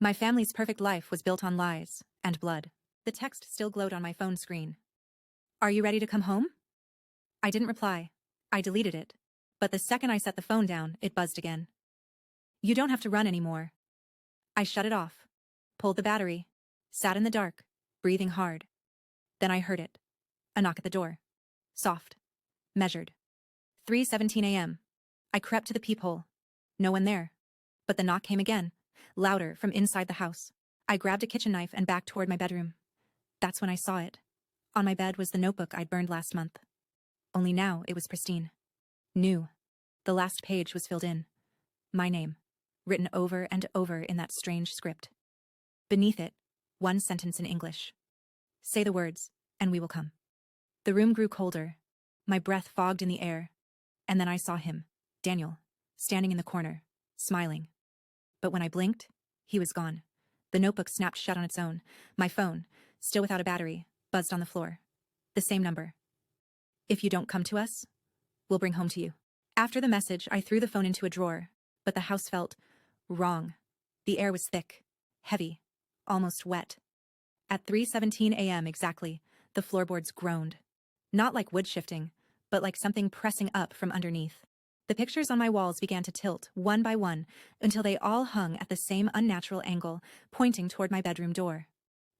My family's perfect life was built on lies and blood. The text still glowed on my phone screen. Are you ready to come home? I didn't reply. I deleted it. But the second I set the phone down, it buzzed again. You don't have to run anymore. I shut it off, pulled the battery, sat in the dark, breathing hard. Then I heard it. A knock at the door. Soft. Measured. 3:17 a.m. I crept to the peephole. No one there. But the knock came again, louder from inside the house. I grabbed a kitchen knife and backed toward my bedroom. That's when I saw it. On my bed was the notebook I'd burned last month. Only now it was pristine. New. The last page was filled in. My name, written over and over in that strange script. Beneath it, one sentence in English. Say the words, and we will come. The room grew colder. My breath fogged in the air. And then I saw him, Daniel, standing in the corner, smiling. But when I blinked, he was gone. The notebook snapped shut on its own. My phone, still without a battery, buzzed on the floor. The same number. If you don't come to us, we'll bring home to you. After the message, I threw the phone into a drawer, but the house felt wrong. The air was thick, heavy, almost wet. At 3:17 a.m. exactly, the floorboards groaned. Not like wood shifting, but like something pressing up from underneath. The pictures on my walls began to tilt, one by one, until they all hung at the same unnatural angle, pointing toward my bedroom door.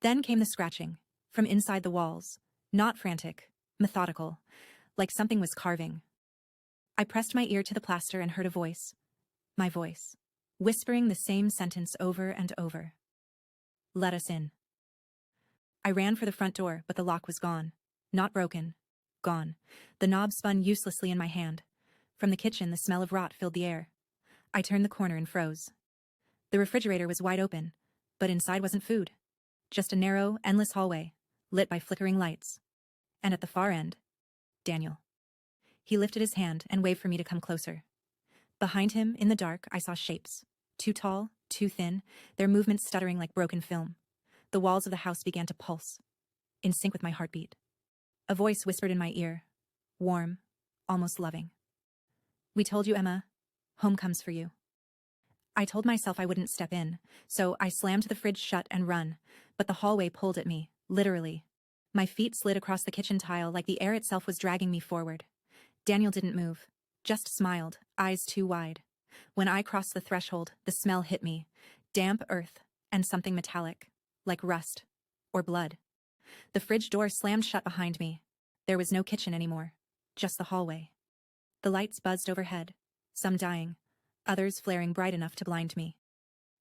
Then came the scratching, from inside the walls, not frantic, methodical, like something was carving. I pressed my ear to the plaster and heard a voice. My voice, whispering the same sentence over and over. Let us in. I ran for the front door, but the lock was gone. Not broken. Gone. The knob spun uselessly in my hand. From the kitchen, the smell of rot filled the air. I turned the corner and froze. The refrigerator was wide open, but inside wasn't food. Just a narrow, endless hallway, lit by flickering lights. And at the far end, Daniel. He lifted his hand and waved for me to come closer. Behind him, in the dark, I saw shapes. Too tall, too thin, their movements stuttering like broken film. The walls of the house began to pulse, in sync with my heartbeat. A voice whispered in my ear, warm, almost loving. We told you, Emma. Home comes for you. I told myself I wouldn't step in, so I slammed the fridge shut and run, but the hallway pulled at me, literally. My feet slid across the kitchen tile like the air itself was dragging me forward. Daniel didn't move, just smiled, eyes too wide. When I crossed the threshold, the smell hit me, damp earth and something metallic, like rust or blood. The fridge door slammed shut behind me. There was no kitchen anymore, just the hallway. The lights buzzed overhead, some dying, others flaring bright enough to blind me.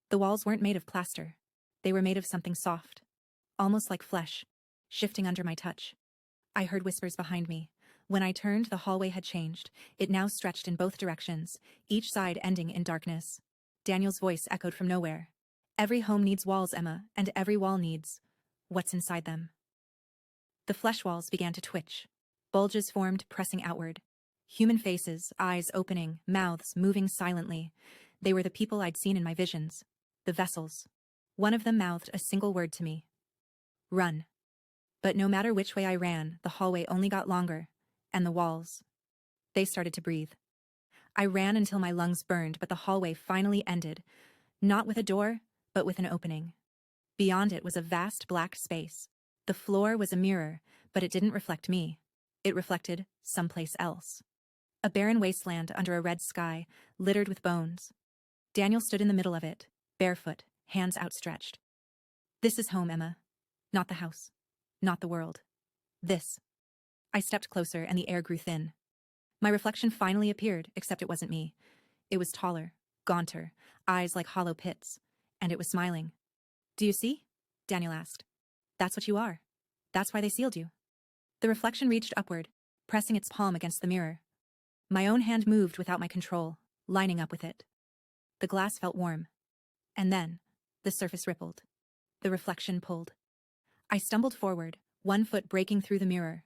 The walls weren't made of plaster. They were made of something soft, almost like flesh, shifting under my touch. I heard whispers behind me. When I turned, the hallway had changed. It now stretched in both directions, each side ending in darkness. Daniel's voice echoed from nowhere. Every home needs walls, Emma, and every wall needs what's inside them. The flesh walls began to twitch. Bulges formed, pressing outward. Human faces, eyes opening, mouths moving silently. They were the people I'd seen in my visions. The vessels. One of them mouthed a single word to me. Run. But no matter which way I ran, the hallway only got longer. And the walls. They started to breathe. I ran until my lungs burned, but the hallway finally ended. Not with a door, but with an opening. Beyond it was a vast black space. The floor was a mirror, but it didn't reflect me. It reflected someplace else. A barren wasteland under a red sky, littered with bones. Daniel stood in the middle of it, barefoot, hands outstretched. This is home, Emma. Not the house. Not the world. This. I stepped closer and the air grew thin. My reflection finally appeared, except it wasn't me. It was taller, gaunter, eyes like hollow pits, and it was smiling. Do you see? Daniel asked. That's what you are. That's why they sealed you. The reflection reached upward, pressing its palm against the mirror. My own hand moved without my control, lining up with it. The glass felt warm. And then, the surface rippled. The reflection pulled. I stumbled forward, one foot breaking through the mirror.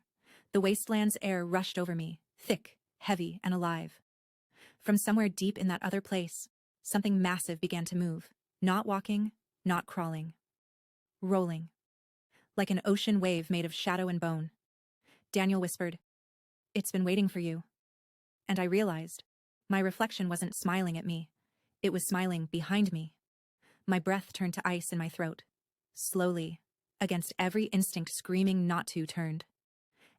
The wasteland's air rushed over me, thick, heavy, and alive. From somewhere deep in that other place, something massive began to move, not walking, not crawling. Rolling. Like an ocean wave made of shadow and bone. Daniel whispered, "It's been waiting for you." And I realized, my reflection wasn't smiling at me. It was smiling behind me. My breath turned to ice in my throat. Slowly, against every instinct screaming not to turned.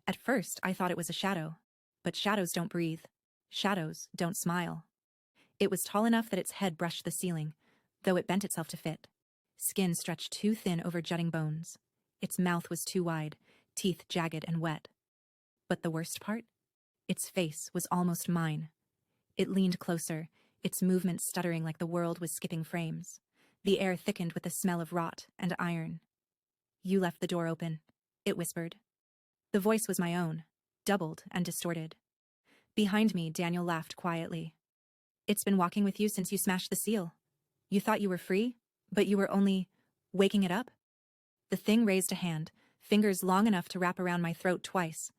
At first, I thought it was a shadow. But shadows don't breathe. Shadows don't smile. It was tall enough that its head brushed the ceiling, though it bent itself to fit. Skin stretched too thin over jutting bones. Its mouth was too wide, teeth jagged and wet. But the worst part? Its face was almost mine. It leaned closer, its movements stuttering like the world was skipping frames. The air thickened with the smell of rot and iron. "You left the door open," it whispered. The voice was my own, doubled and distorted. Behind me, Daniel laughed quietly. "It's been walking with you since you smashed the seal. You thought you were free, but you were only waking it up?" The thing raised a hand, fingers long enough to wrap around my throat twice.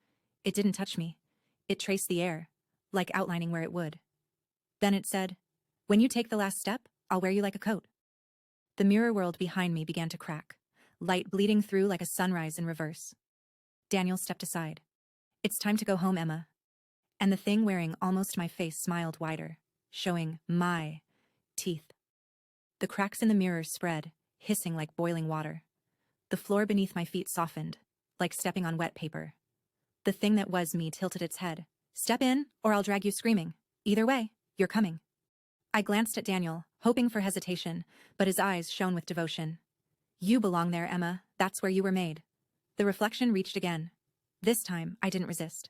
It didn't touch me. It traced the air, like outlining where it would. Then it said, "When you take the last step, I'll wear you like a coat." The mirror world behind me began to crack, light bleeding through like a sunrise in reverse. Daniel stepped aside. "It's time to go home, Emma." And the thing wearing almost my face smiled wider, showing my teeth. The cracks in the mirror spread, hissing like boiling water. The floor beneath my feet softened, like stepping on wet paper. The thing that was me tilted its head. "Step in, or I'll drag you screaming. Either way, you're coming." I glanced at Daniel, hoping for hesitation, but his eyes shone with devotion. "You belong there, Emma. That's where you were made." The reflection reached again. This time, I didn't resist.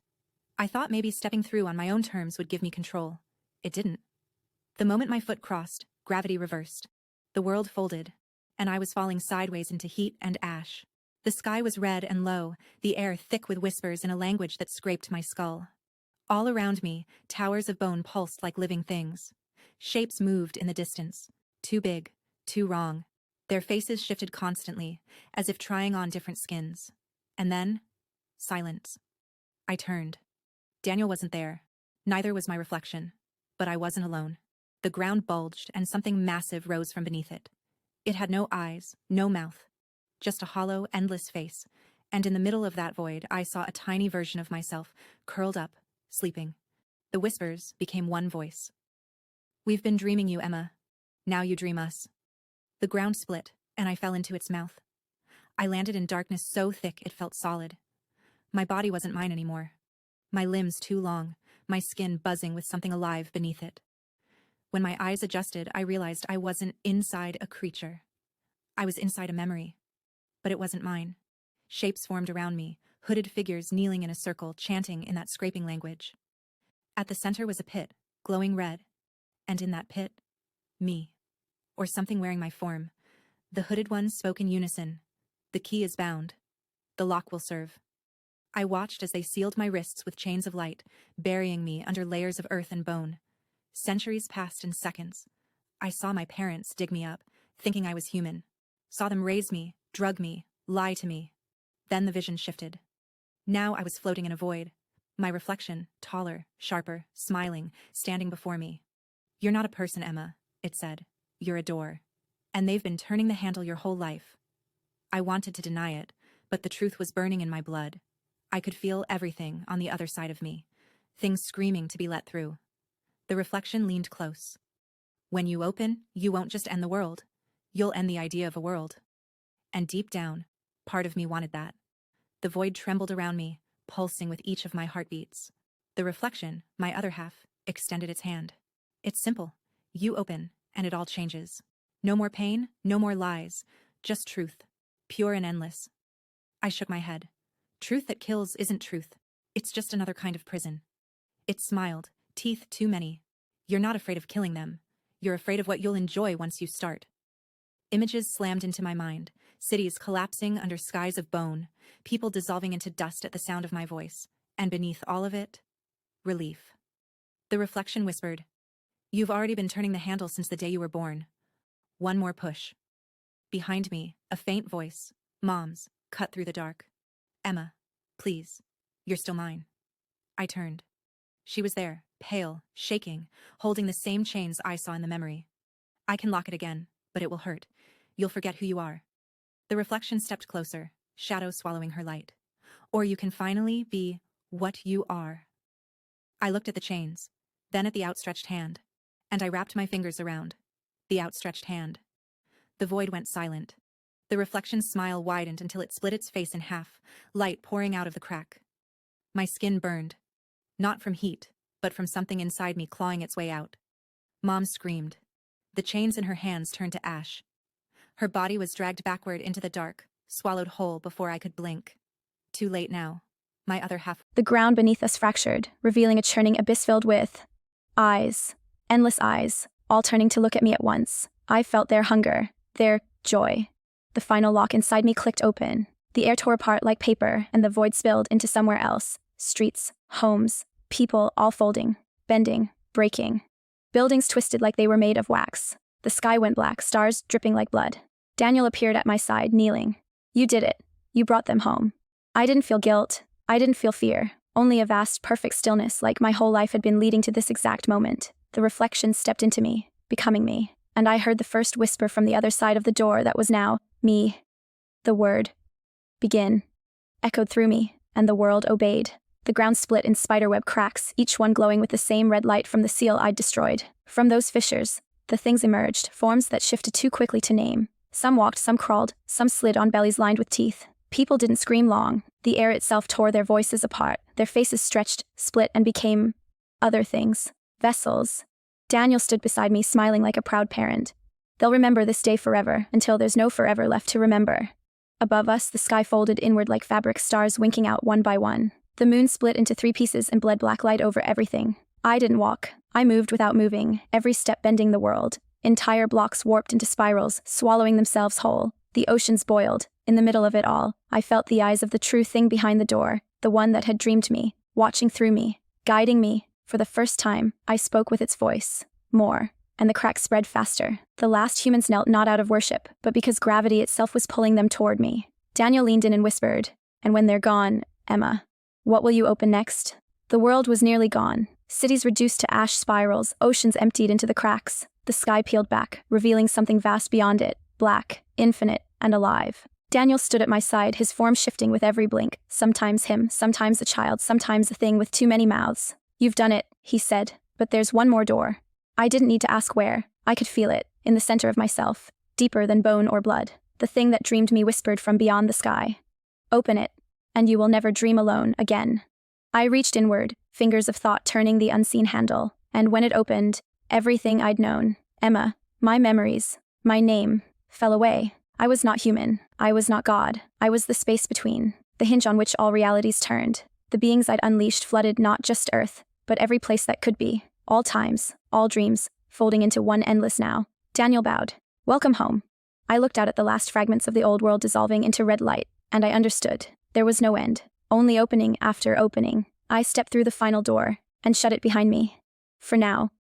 I thought maybe stepping through on my own terms would give me control. It didn't. The moment my foot crossed, gravity reversed. The world folded, and I was falling sideways into heat and ash. The sky was red and low, the air thick with whispers in a language that scraped my skull. All around me, towers of bone pulsed like living things. Shapes moved in the distance. Too big, too wrong. Their faces shifted constantly, as if trying on different skins. And then, silence. I turned. Daniel wasn't there. Neither was my reflection. But I wasn't alone. The ground bulged, and something massive rose from beneath it. It had no eyes, no mouth. Just a hollow, endless face. And in the middle of that void, I saw a tiny version of myself, curled up, sleeping. The whispers became one voice. "We've been dreaming you, Emma. Now you dream us." The ground split, and I fell into its mouth. I landed in darkness so thick it felt solid. My body wasn't mine anymore. My limbs too long, my skin buzzing with something alive beneath it. When my eyes adjusted, I realized I wasn't inside a creature. I was inside a memory. But it wasn't mine. Shapes formed around me, hooded figures kneeling in a circle, chanting in that scraping language. At the center was a pit, glowing red. And in that pit, me. Or something wearing my form. The hooded ones spoke in unison. "The key is bound. The lock will serve." I watched as they sealed my wrists with chains of light, burying me under layers of earth and bone. Centuries passed in seconds. I saw my parents dig me up, thinking I was human. Saw them raise me, drug me, lie to me. Then the vision shifted. Now I was floating in a void. My reflection, taller, sharper, smiling, standing before me. "You're not a person, Emma," it said. "You're a door. And they've been turning the handle your whole life." I wanted to deny it, but the truth was burning in my blood. I could feel everything on the other side of me, things screaming to be let through. The reflection leaned close. "When you open, you won't just end the world. You'll end the idea of a world." And deep down, part of me wanted that. The void trembled around me, pulsing with each of my heartbeats. The reflection, my other half, extended its hand. "It's simple. You open, and it all changes. No more pain, no more lies, just truth, pure and endless." I shook my head. "Truth that kills isn't truth. It's just another kind of prison." It smiled, teeth too many. "You're not afraid of killing them. You're afraid of what you'll enjoy once you start." Images slammed into my mind, cities collapsing under skies of bone, people dissolving into dust at the sound of my voice, and beneath all of it, relief. The reflection whispered, "You've already been turning the handle since the day you were born. One more push." Behind me, a faint voice, Mom's, cut through the dark. "Emma, please, you're still mine." I turned. She was there, pale, shaking, holding the same chains I saw in the memory. "I can lock it again, but it will hurt. You'll forget who you are." The reflection stepped closer, shadow swallowing her light. "Or you can finally be what you are." I looked at the chains, then at the outstretched hand, and I wrapped my fingers around the outstretched hand. The void went silent. The reflection's smile widened until it split its face in half, light pouring out of the crack. My skin burned. Not from heat, but from something inside me clawing its way out. Mom screamed. The chains in her hands turned to ash. Her body was dragged backward into the dark, swallowed whole before I could blink. Too late now. My other half. The ground beneath us fractured, revealing a churning abyss filled with eyes. Endless eyes, all turning to look at me at once. I felt their hunger, their joy. The final lock inside me clicked open. The air tore apart like paper, and the void spilled into somewhere else. Streets, homes, people all folding, bending, breaking. Buildings twisted like they were made of wax. The sky went black, stars dripping like blood. Daniel appeared at my side, kneeling. You did it. You brought them home. I didn't feel guilt. I didn't feel fear. Only a vast, perfect stillness, like my whole life had been leading to this exact moment. The reflection stepped into me, becoming me, and I heard the first whisper from the other side of the door that was now me. The word, begin, echoed through me, and the world obeyed. The ground split in spiderweb cracks, each one glowing with the same red light from the seal I'd destroyed. From those fissures, the things emerged, forms that shifted too quickly to name. Some walked, some crawled, some slid on bellies lined with teeth. People didn't scream long. The air itself tore their voices apart. Their faces stretched, split, and became other things. Vessels. Daniel stood beside me, smiling like a proud parent. They'll remember this day forever, until there's no forever left to remember. Above us, the sky folded inward like fabric, stars winking out one by one. The moon split into 3 pieces and bled black light over everything. I didn't walk. I moved without moving, every step bending the world. Entire blocks warped into spirals, swallowing themselves whole. The oceans boiled. In the middle of it all, I felt the eyes of the true thing behind the door, the one that had dreamed me, watching through me, guiding me. For the first time, I spoke with its voice. More. And the cracks spread faster. The last humans knelt not out of worship, but because gravity itself was pulling them toward me. Daniel leaned in and whispered, "And when they're gone, Emma, what will you open next?" The world was nearly gone. Cities reduced to ash spirals, oceans emptied into the cracks. The sky peeled back, revealing something vast beyond it, black, infinite, and alive. Daniel stood at my side, his form shifting with every blink. Sometimes him, sometimes a child, sometimes a thing with too many mouths. "You've done it," he said, "but there's one more door." I didn't need to ask where. I could feel it, in the center of myself, deeper than bone or blood. The thing that dreamed me whispered from beyond the sky. "Open it, and you will never dream alone again." I reached inward, fingers of thought turning the unseen handle, and when it opened, everything I'd known, Emma, my memories, my name, fell away. I was not human. I was not God. I was the space between, the hinge on which all realities turned. The beings I'd unleashed flooded not just Earth, but every place that could be. All times, all dreams, folding into one endless now. Daniel bowed. "Welcome home." I looked out at the last fragments of the old world dissolving into red light, and I understood. There was no end. Only opening after opening. I stepped through the final door, and shut it behind me. For now,